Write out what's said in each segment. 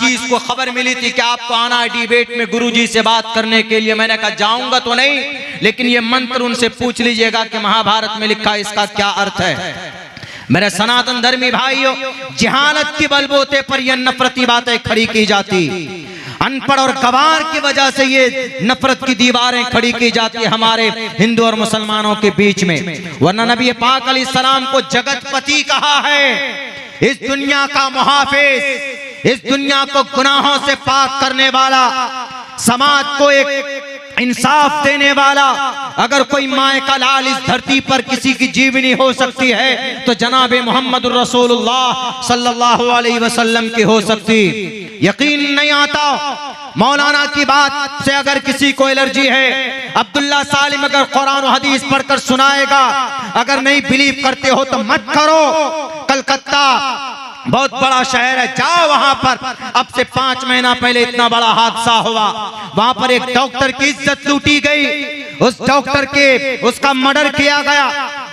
हदीस को खबर मिली थी कि आपको आना है डिबेट में गुरुजी से बात करने के लिए। मैंने कहा जाऊंगा तो नहीं, लेकिन ये मंत्र उनसे पूछ लीजिएगा कि महाभारत में लिखा है इसका क्या अर्थ है। मेरे सनातन धर्मी भाइयों, जहालत के बलबूते पर यह नफरती बातें खड़ी की जाती, अनपढ़ और गवार की वजह से ये नफरत की दीवारें खड़ी की जाती है हमारे हिंदू और मुसलमानों के बीच में। वरना नबी पाक अलैहिस्सलाम को जगतपति कहा है, इस दुनिया का मुहाफिज, इस दुनिया को गुनाहों से पाक करने वाला, समाज को एक इंसाफ देने वाला। अगर कोई माए का लाल इस धरती पर किसी की जीवनी हो सकती है तो जनाब मोहम्मद रसूलुल्लाह सल्लल्लाहु अलैहि वसल्लम की हो सकती। यकीन नहीं आता, मौलाना की बात से अगर किसी को एलर्जी है, अब्दुल्ला सालिम अगर कुरान और हदीस पढ़कर सुनाएगा, अगर नहीं बिलीव करते हो तो मत करो। कलकत्ता बहुत बड़ा शहर है, जाओ वहां पर। अब से 5 महीना पहले इतना बड़ा हादसा हुआ, वहां पर एक डॉक्टर की इज्जत लूटी गई, उस डॉक्टर के उसका मर्डर किया गया।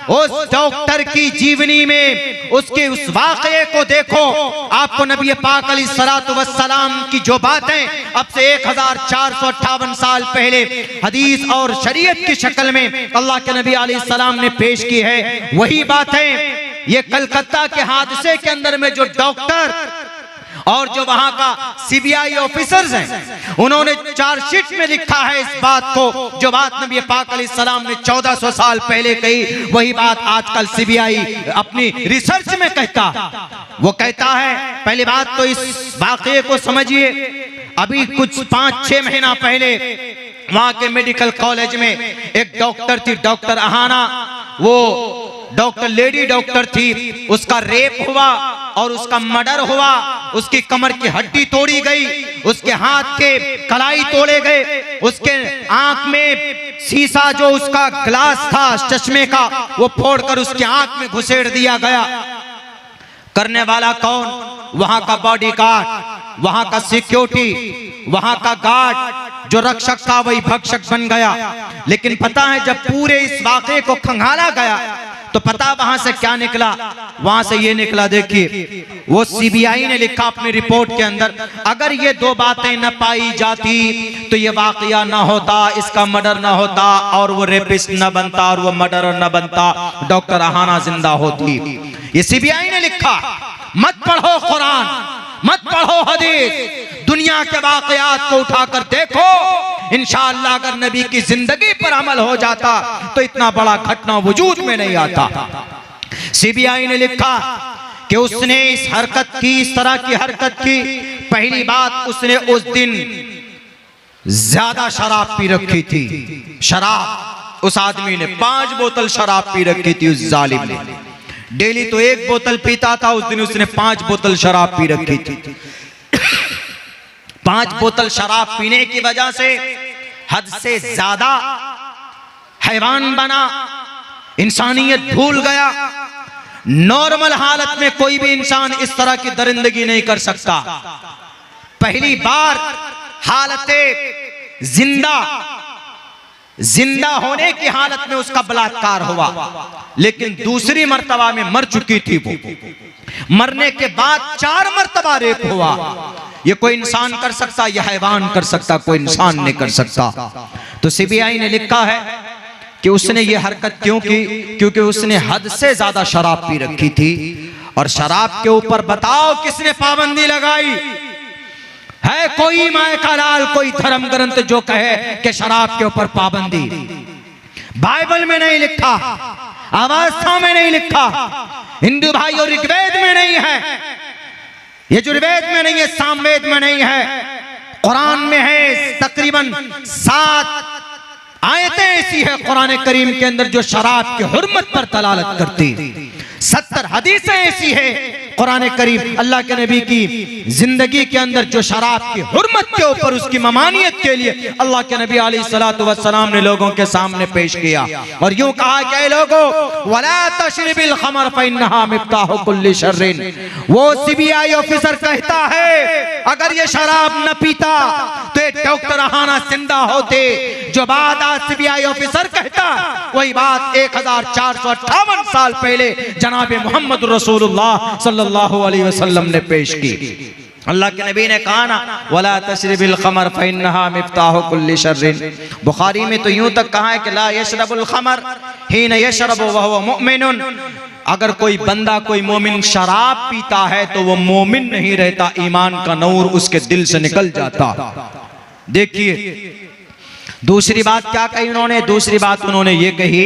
उस डॉक्टर की जीवनी में उसके उस वाकये को देखो, आपको नबी पाक अलैहिस्सलातु वस्सलाम की जो बातें अब से 1458 साल पहले हदीस और शरीयत की शक्ल में अल्लाह के नबी अलैहिस्सलाम ने पेश की है, वही बातें ये कलकत्ता के हादसे के अंदर में जो डॉक्टर और जो वहां का सीबीआई ऑफिसर्स हैं, उन्होंने चार्जशीट में लिखा है इस बात को, जो बात नबी पाक अलैहिस्सलाम ने 1400 साल पहले कही, वही बात आजकल सीबीआई अपनी रिसर्च में कहता। वो कहता है, पहली बात तो इस वाकये को समझिए, अभी कुछ 5-6 महीना पहले वहां के मेडिकल कॉलेज में एक डॉक्टर थी, डॉक्टर अहाना, वो डॉक्टर लेडी डॉक्टर थी, उसका रेप हुआ और उसका मर्डर हुआ। उसकी कमर की हड्डी तोड़ी गई, उसके हाथ के कलाई तोड़े गए, उसके आंख में शीशा जो उसका ग्लास था चश्मे का वो फोड़कर उसकी आंख में घुसेड़ दिया गया। करने वाला कौन? वहां का बॉडीगार्ड, वहां का सिक्योरिटी, वहां का गार्ड जो रक्षक था वही भक्षक बन गया। लेकिन पता है जब पूरे इस वाकये को खंगाला गया तो पता वहां से क्या निकला? वहां से ये निकला, देखिए वो सीबीआई ने लिखा अपनी रिपोर्ट के अंदर, अगर ये 2 बातें न पाई जाती तो ये वाकया न होता, इसका मर्डर न होता और वो रेपिस्ट न बनता और वो मर्डरर न बनता, डॉक्टर अहाना जिंदा होती। ये सीबीआई ने लिखा। मत पढ़ो कुरान, मत पढ़ो हदीस, दुनिया के वाकयात को उठाकर देखो। इंशाअल्लाह अगर नबी की जिंदगी पर अमल हो जाता तो इतना बड़ा घटना वजूद में नहीं आता। सीबीआई ने लिखा कि उसने इस हरकत की, इस तरह की हरकत की, पहली बात उसने उस दिन ज्यादा शराब पी रखी थी। शराब, उस आदमी ने 5 बोतल शराब पी रखी थी। उस जालिम ने डेली तो 1 बोतल पीता था, उस दिन उसने 5 बोतल शराब पी रखी थी। 5 बोतल शराब पीने की वजह से हद से ज्यादा हैवान बना, इंसानियत भूल गया। नॉर्मल हालत में कोई भी इंसान इस तरह की दरिंदगी नहीं कर सकता। पहली बार हालते जिंदा होने की हालत में उसका बलात्कार हुआ, लेकिन दूसरी मर्तबा में मर चुकी थी वो। मरने के बाद 4 मर्तबा रेप हुआ। ये कोई इंसान कर सकता, यह हैवान कर सकता, कोई इंसान नहीं कर सकता। तो सीबीआई ने लिखा है कि उसने ये हरकत क्यों की? क्योंकि उसने हद से ज्यादा शराब पी रखी थी। और शराब के ऊपर बताओ किसने पाबंदी लगाई है? कोई माए का लाल, कोई धर्म ग्रंथ जो कहे कि शराब के ऊपर पाबंदी? बाइबल में नहीं लिखा, अवस्था में नहीं लिखा, हिंदू भाइयों ऋग्वेद में नहीं है, ये जो ऋग्वेद में नहीं है, सामवेद में नहीं है, कुरान में है। तकरीबन 7 आयतें ऐसी है कुरान करीम के अंदर जो शराब की हुर्मत पर दलालत करती। 70 हदीसें ऐसी है कुरान करीम अल्लाह के नबी की जिंदगी के अंदर जो शराब की हुर्मत के ऊपर, उसकी ममानियत के लिए अल्लाह के नबी अलैहिस्सलातु वस्सलाम ने लोगों के सामने पेश किया। और यूं कहा कि लोगों, वला तशरिबिल खमर फइन्नहा मिफ्ताहु कुल्ली शर्रिन। वो सीबीआई ऑफिसर कहता है अगर ये शराब न पीता तो ये डॉक्टर अहाना जिंदा होते। जो बात आज सीबीआई ऑफिसर कहता, वही बात 1458 साल पहले जनाब मोहम्मद रसूलुल्लाह सल्लल्लाहु अलैहि वसल्लम ने पेश की। अल्लाह के नबी ने कहा ना, वला तशरबिल खमर फइन्नहा मिफ्ताहु कुल्ली शर्रिन। बुखारी में तो यूं तक कहा है कि ला यशरबुल खमर हीन यशरबु व हुवा मुमिनुन। अगर कोई बंदा, कोई मोमिन शराब पीता है तो वो मोमिन नहीं रहता, ईमान का नूर उसके दिल से निकल जाता। देखिए दूसरी बात क्या कही उन्होंने, दूसरी बात उन्होंने ये कही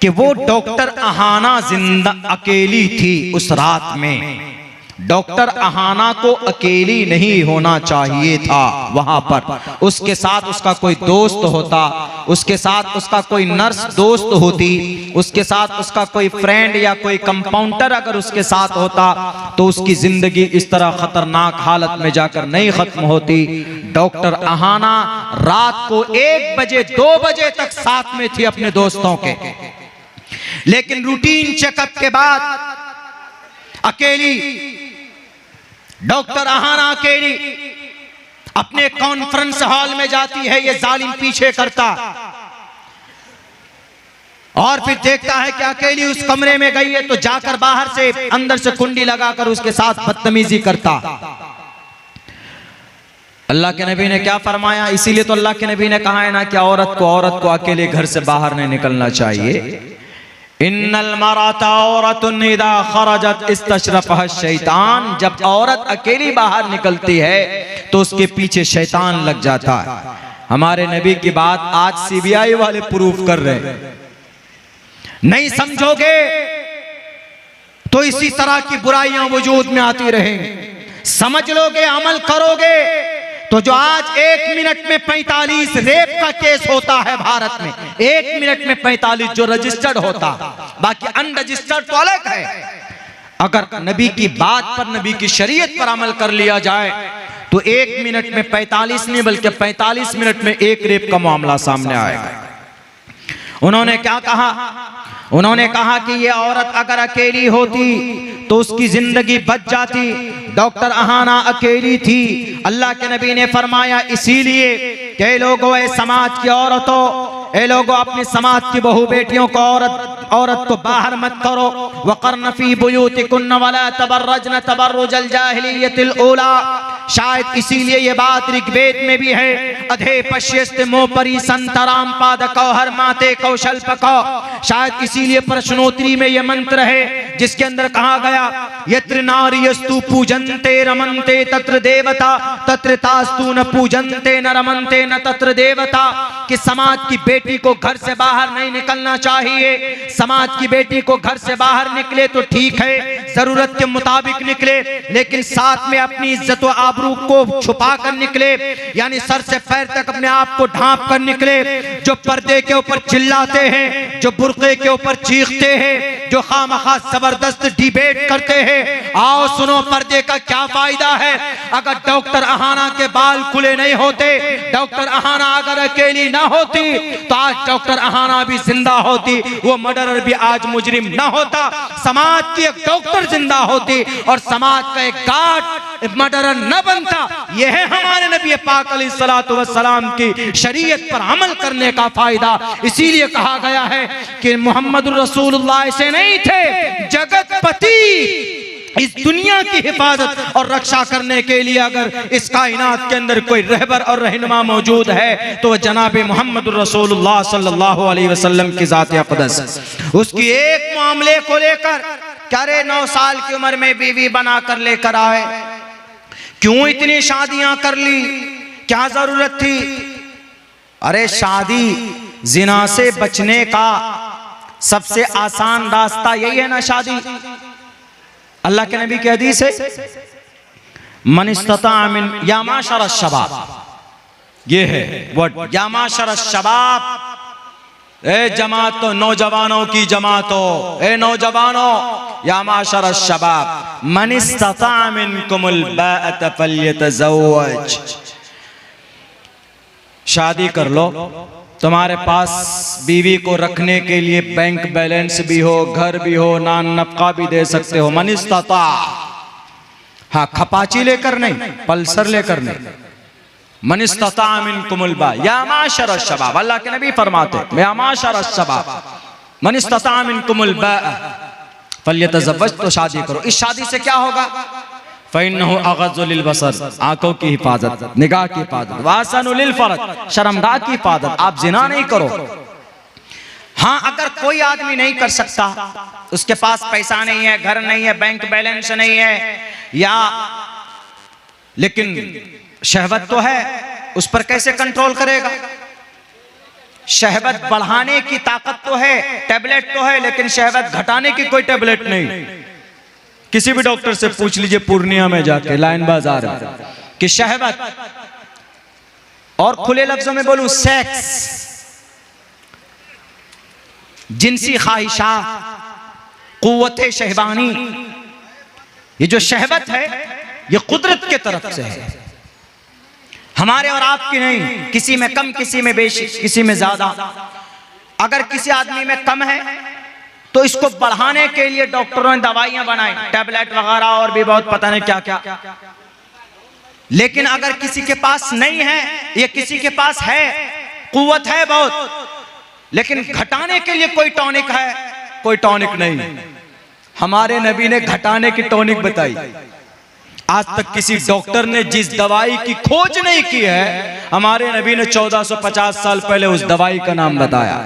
कि वो डॉक्टर अहाना जिंदा अकेली थी उस रात में। डॉक्टर अहाना को अकेली नहीं होना चाहिए था वहां पर, उसके साथ उसका कोई दोस्त होता, उसके साथ उसका कोई नर्स दोस्त होती, उसके साथ उसका कोई फ्रेंड या कोई कंपाउंडर अगर उसके साथ होता तो उसकी जिंदगी इस तरह खतरनाक हालत में जाकर नहीं खत्म होती। डॉक्टर अहाना रात को 1 बजे 2 बजे तक साथ में थी अपने दोस्तों के, लेकिन रूटीन चेकअप के बाद अकेली डॉक्टर अहाना अकेली अपने कॉन्फ्रेंस हॉल में जाती है। ये जालिम पीछे करता और फिर देखता है कि अकेली उस कमरे में गई है तो जाकर बाहर से अंदर से कुंडी लगाकर उसके साथ बदतमीजी करता। अल्लाह के नबी ने क्या फरमाया, इसीलिए तो अल्लाह के नबी ने कहा है ना कि औरत को अकेले घर से बाहर नहीं निकलना चाहिए। इन्नल मराता औरतुन इदा खरजत इस्तशरफहा शैतान। जब औरत अकेली बाहर निकलती है तो उसके पीछे शैतान लग जाता है। हमारे नबी की बात आज सीबीआई वाले प्रूफ कर रहे हैं। नहीं समझोगे तो इसी तरह की बुराइयां वजूद में आती रहेंगी। समझ लोगे, अमल करोगे तो जो आज 1 मिनट में 45 रेप का केस होता है भारत में, 1 मिनट में 45 जो रजिस्टर्ड होता, बाकी अनरजिस्टर्ड तो अलग है। अगर नबी की बात पर, नबी की शरीयत पर अमल कर लिया जाए तो 1 मिनट में 45 नहीं बल्कि 45 मिनट में 1 रेप का मामला सामने आएगा। उन्होंने क्या कहा, उन्होंने कहा कि ये औरत अगर अकेली होती तो उसकी जिंदगी बच जाती। डॉक्टर अहाना अकेली थी। अल्लाह के नबी ने फरमाया इसीलिए कि लोगों, ए समाज की औरतों, ए लोगों अपनी समाज की बहू बेटियों को औरत को बाहर मत करो। वक़र्न फी बुयूतिकुन्न वला तबर्रजन तबर्रुजल जाहिलियतिल ऊला। शायद इसीलिए ये बात ऋग्वेद में भी है, अधे पश्यस्त मोपरी संतराम पाद कौहर माते कौशल पको। शायद इसीलिए प्रश्नोत्तरी में ये मंत्र है जिसके अंदर कहा गया यत्र नार्यस्तु पूजन्ते रमन्ते तत्र देवता तत्र तास्तु न पूजन्ते न रमन्ते न तत्र देवता। कि समाज की बेटी को घर से बाहर नहीं निकलना चाहिए। समाज की बेटी को घर से बाहर निकले तो ठीक है, जरूरत के मुताबिक निकले, लेकिन साथ में अपनी इज्जत व आबरू को छुपा कर निकले, यानी सर से पैर तक अपने आप को ढांप कर निकले। जो पर्दे के ऊपर चिल्लाते हैं, जो बुर्के के ऊपर चीखते हैं, जो खामखा जबरदस्त डिबेट करते हैं, आओ सुनो पर्दे का क्या फायदा है। अगर डॉक्टर अहाना के बाल खुले नहीं होते, डॉक्टर अहाना अगर अकेली ना होती तो आज डॉक्टर अहाना भी जिंदा होती, वो मर्डरर भी आज मुजरिम ना होता। समाज की एक डॉक्टर जिंदा होती और समाज का एक गार्ड मर्डरर न बनता। यह है हमारे नबी पाक अलैहिस्सलातु वस्सलाम की शरीयत पर अमल करने का फायदा। इसीलिए कहा गया है कि मोहम्मद रसूलुल्लाह ऐसे नहीं थे, जगतपति इस दुनिया की हिफाजत और रक्षा करने के लिए अगर इस कायनात के अंदर कोई रहबर और रहनुमा मौजूद है तो वह जनाब मोहम्मद रसूलुल्लाह सल्लल्लाहु अलैहि वसल्लम की ज़ात अक़दस। उसकी एक मामले को लेकर क्या रे 9 साल की उम्र में बीवी बनाकर लेकर आए, क्यों इतनी शादियां कर ली, क्या जरूरत थी। अरे शादी जिना से बचने का सबसे आसान रास्ता यही है ना, शादी। अल्लाह के नबी की हदीस है मन इस्तता मिन या माशर शबाब, ये है वर्ड या माशर शबाब। ए जमातो, नौजवानों की जमातो, ए नौजवानों, या माशर शबाब मन इस्तता मिनकुमुल बाअत फल्यतज़व्वज। शादी कर लो, तुम्हारे पास बीवी को रखने के लिए बैंक बैलेंस भी हो, घर भी हो, नान नफका भी दे सकते हो। मन इस्ताता, हाँ खपाची लेकर नहीं, पल्सर लेकर नहीं। मन इस्ताता मिनकुमुल बा या माशर शबाब, अल्लाह के नबी फरमाते या माशर शबाब मन इस्ताता मिनकुमुल बा फल्यतज़व्वज, तो शादी करो। इस शादी से क्या होगा, फ़इन्नहु अग़ज़्ज़ु लिलबसर, आंखों की हिफाजत, निगाह की हिफाजत, वअहसनु लिलफ़रज, शर्मगाह की हिफाजत। आप जिना नहीं करो। हाँ, अगर कोई आदमी नहीं कर सकता, उसके पास पैसा नहीं है, घर नहीं है, बैंक बैलेंस नहीं है, या लेकिन शहवत तो है, उस पर कैसे कंट्रोल करेगा? शहवत बढ़ाने की ताकत तो है, टैबलेट तो है, लेकिन शहवत घटाने की कोई टैबलेट नहीं। किसी भी डॉक्टर से पूछ लीजिए पूर्णिया में जाके, लाइन बाजार में, कि शहवत, और खुले लफ्जों में बोलूं सेक्स, जिनसी ख्वाहिशात, कुव्वते शहवानी, ये जो शहवत है ये कुदरत के तरफ से है, हमारे और आपकी नहीं। किसी में कम, किसी में बेशी, किसी में ज्यादा। अगर किसी आदमी में कम है तो इसको बढ़ाने के लिए डॉक्टरों ने दवाइयां बनाई, टैबलेट वगैरह और भी बहुत पता नहीं क्या क्या। लेकिन अगर किसी के पास नहीं है, या किसी के पास है, कुव्वत है बहुत, लेकिन घटाने के लिए कोई टॉनिक है, कोई टॉनिक नहीं। हमारे नबी ने घटाने की टॉनिक बताई। आज तक किसी डॉक्टर ने जिस दवाई की खोज नहीं की है, हमारे नबी ने 1450 साल पहले उस दवाई का नाम बताया।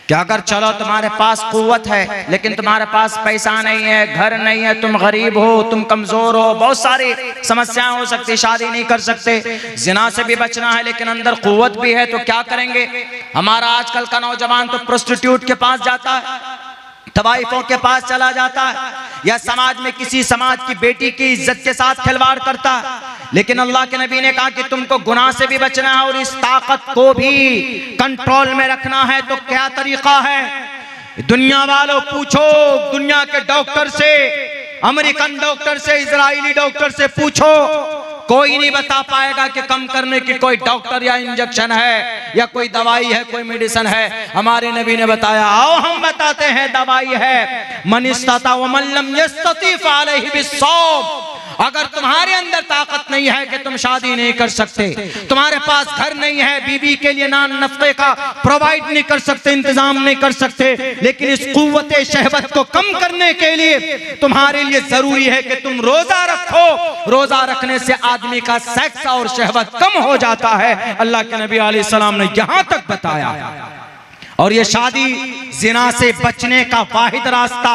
कि अगर चलो तुम्हारे पास कुव्वत है, लेकिन तुम्हारे पास पैसा नहीं है, घर नहीं है, तुम गरीब हो, तुम कमजोर हो, बहुत सारी समस्याएं हो सकती, शादी नहीं कर सकते, जिना से भी बचना है, लेकिन अंदर कुव्वत भी है, तो क्या करेंगे? हमारा आजकल का नौजवान तो प्रोस्टिट्यूट के पास जाता है, तवाइफों के पास चला जाता है, या समाज में किसी समाज की बेटी की इज्जत के साथ खिलवाड़ करता है। लेकिन अल्लाह के नबी ने कहा कि तुमको गुनाह से भी बचना है और इस ताकत को भी कंट्रोल में रखना है, तो क्या तरीका है? दुनिया वालों पूछो, दुनिया के डॉक्टर से, अमेरिकन डॉक्टर से, इजरायली डॉक्टर से पूछो, कोई नहीं बता पाएगा कि कम करने की कोई डॉक्टर या इंजेक्शन है, या कोई दवाई है, कोई मेडिसिन है। हमारे नबी ने बताया, आओ हम बताते हैं, दवाई है। मन इस्ताता व मन लम यस्तती फअलैहि बिस्सौम। अगर तुम्हारे अंदर ताकत नहीं है कि तुम शादी नहीं कर सकते, तुम्हारे पास घर नहीं है, बीवी के लिए नान नफ्ते का प्रोवाइड नहीं कर सकते, इंतजाम नहीं कर सकते, लेकिन इस कुव्वते शहवत को कम करने के लिए तुम्हारे लिए जरूरी है कि तुम रोजा रखो। रोजा रखने से आदमी का सेक्स और शहवत कम हो जाता है। अल्लाह के नबी अलैहि सलाम ने यहां तक बताया। और ये शादी जिना से बचने का वाहिद रास्ता,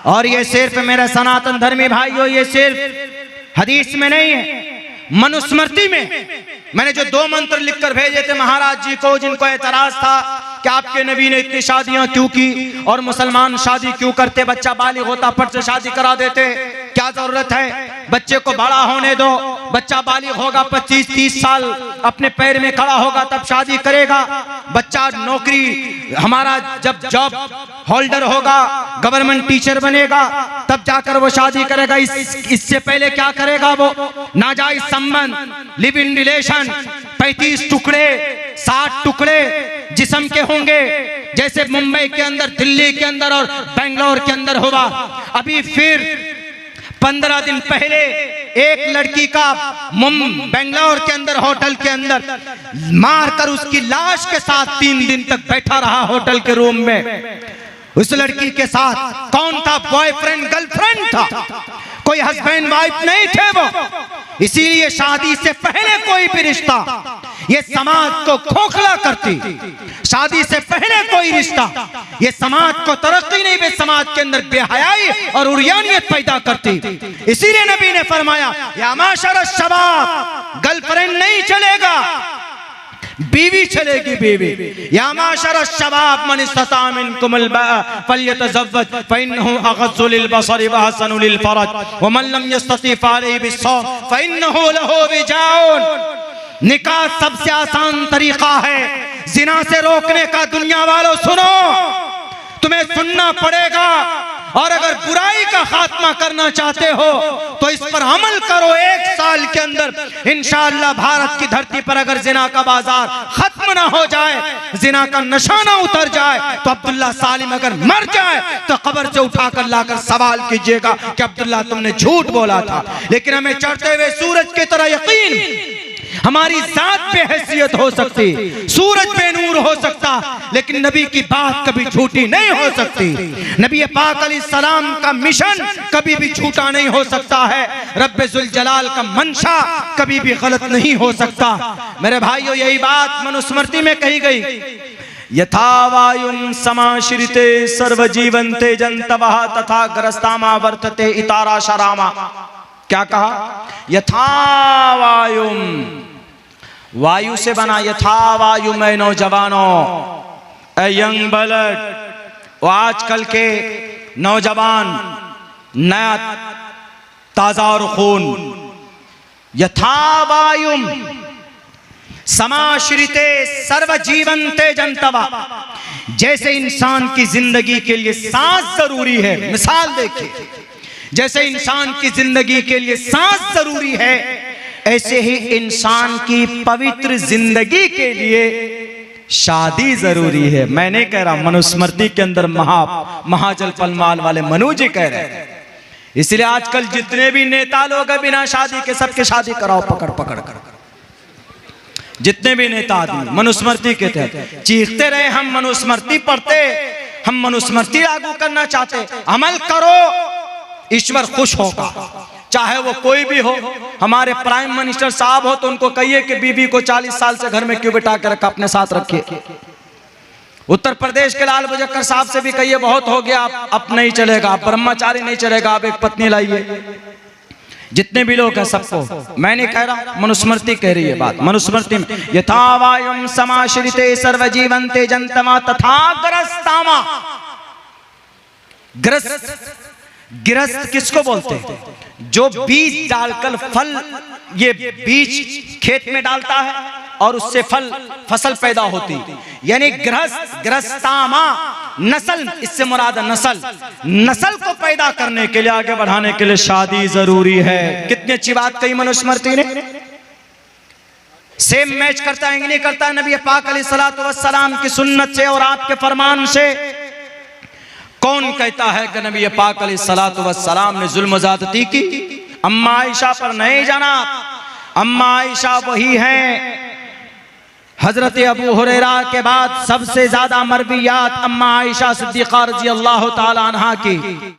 और ये सिर्फ मेरे सनातन धर्मी भाइयों, ये सिर्फ हदीस में नहीं है, मनुस्मृति में मैंने जो 2 मंत्र लिखकर भेजे थे महाराज जी को, जिनको एतराज था कि आपके नबी ने इतनी शादियां क्यों की, और मुसलमान शादी क्यों करते, बच्चा बालिग होता फट से शादी करा देते, क्या जरूरत है? बच्चे को बड़ा होने दो, बच्चा बालिग होगा 25-30 साल, अपने पैर में खड़ा होगा तब शादी करेगा। बच्चा नौकरी, हमारा जब जॉब होल्डर होगा, गवर्नमेंट टीचर बनेगा, तब जाकर वो शादी करेगा। इससे पहले क्या करेगा? वो नाजायज संबंध, लिव इन रिलेशन, 35 टुकड़े, 60 टुकड़े जिस्म के होंगे, जैसे मुंबई के अंदर, दिल्ली के अंदर और बेंगलोर के अंदर हुआ। अभी फिर 15 दिन पहले एक लड़की का बेंगलोर के अंदर होटल के अंदर मारकर उसकी लाश के साथ 3 दिन तक बैठा रहा होटल के रूम में। उस लड़की के साथ कौन था? बॉयफ्रेंड गर्लफ्रेंड था, कोई हस्बैंड वाइफ नहीं थे वो। इसीलिए शादी से पहले कोई भी रिश्ता ये समाज को खोखला करती, शादी से पहले कोई रिश्ता ये समाज को तरक्की नहीं, बे समाज के अंदर बेहयाई और उरियानियत पैदा करती। इसीलिए नबी ने फरमाया, या माशर शबाब, गर्लफ्रेंड नहीं चलेगा, बीवी चलेगी, बीवी। या माशर शबाब मन इस्तता मिनकुमुल बाअ फल्यतज़व्वज फइन्नहु अग़ज़्ज़ु लिलबसरि व अहसनु लिलफ़रज व मन लम यस्तति फ़अलैहि बिस्सौम फइन्नहु लहु विजाउन। निकाह सबसे आसान तरीका है जिना से रोकने का। दुनिया वालों सुनो, तुम्हें सुनना पड़ेगा, और अगर बुराई का खात्मा करना चाहते हो तो इस पर अमल करो। 1 साल के अंदर इंशाअल्लाह भारत की धरती पर अगर जिना का बाजार खत्म ना हो जाए, जिना का नशा ना उतर जाए, तो अब्दुल्ला सालिम अगर मर जाए तो कब्र से उठाकर लाकर सवाल कीजिएगा कि अब्दुल्ला तुमने झूठ बोला था। लेकिन हमें चढ़ते हुए सूरज की तरह यकीन, हमारी जात बेहैसियत हो सकती, सूरज बेनूर हो सकता, लेकिन नबी की बात कभी झूठी नहीं हो सकती। नबी पाक अलैहिस्सलाम का मिशन कभी भी झूठा नहीं हो सकता है। रब्बे जुल जलाल का मंशा कभी भी गलत नहीं हो सकता। मेरे भाइयों, यही बात मनुस्मृति में कही गई, यथा वायुं समाश्रिते सर्वजीवन्ते जन्तवः तथा ग्रस्तामा वर्तते इतारा शरामा। क्या कहा? यथा वायुं, वायु से बना, यथा वायु में नौजवानों, ए यंग ब्लड, वो आजकल के नौजवान, नया ताजा और खून, यथा वायुं समाश्रिते सर्वजीवन्ते जन्तवा, जैसे इंसान की जिंदगी के लिए सांस जरूरी है, मिसाल देखिए, जैसे इंसान की जिंदगी के लिए सांस जरूरी है, ऐसे ही इंसान की पवित्र जिंदगी के लिए शादी जरूरी है। मैं नहीं कह रहा, मनुस्मृति के अंदर महाजल पलमाल वाले मनु जी कह रहे हैं। इसलिए आजकल जितने भी नेता लोग हैं बिना शादी के सबके शादी कराओ पकड़ पकड़ कर। जितने भी नेता आदमी मनुस्मृति के तहत चीखते रहे, हम मनुस्मृति पढ़ते, हम मनुस्मृति लागू करना चाहते, अमल करो, ईश्वर खुश होगा, चाहे वो कोई भी हो। हमारे प्राइम मिनिस्टर साहब हो तो उनको कहिए कि बीबी को 40 साल से घर में क्यों बिठा के रखा, अपने साथ रखिए। उत्तर प्रदेश के लाल मुजक्कर साहब से भी कहिए बहुत हो गया, अब नहीं चलेगा, ब्रह्मचारी नहीं चलेगा, आप एक पत्नी लाइए। जितने भी लोग हैं सबको, मैं नहीं कह रहा, मनुस्मृति कह रही है बात। मनुस्मृति में यथा वायुं समाश्रिते सर्वजीवन्ते जन्तवा तथा ग्रस्तामा, गृहस्थ किसको बोलते हैं? जो बीज डालकर फल, ये बीज खेत में डालता है और उससे फसल पैदा होती, यानी गृहस्थामा, नस्ल, इससे मुराद नस्ल को पैदा करने के लिए, आगे बढ़ाने के लिए शादी जरूरी है। कितनी अच्छी बात कही मनुस्मृति ने। सेम मैच करता है कि नहीं करता है नबी पाक अलैहिस्सलातु वस्सलाम की सुन्नत से और आपके फरमान से? कौन कहता है कि नबी पाक अलैहिस्सलातु वस्सलाम ने जुल्म ज़्यादती की? अम्मा आयशा पर नहीं जाना, अम्मा आयशा वही हैं हजरत अबू हुरैरा के बाद सबसे ज्यादा मरवियात अम्मा आयशा सिद्दीक़ा रज़ी अल्लाह ताला अन्हा की।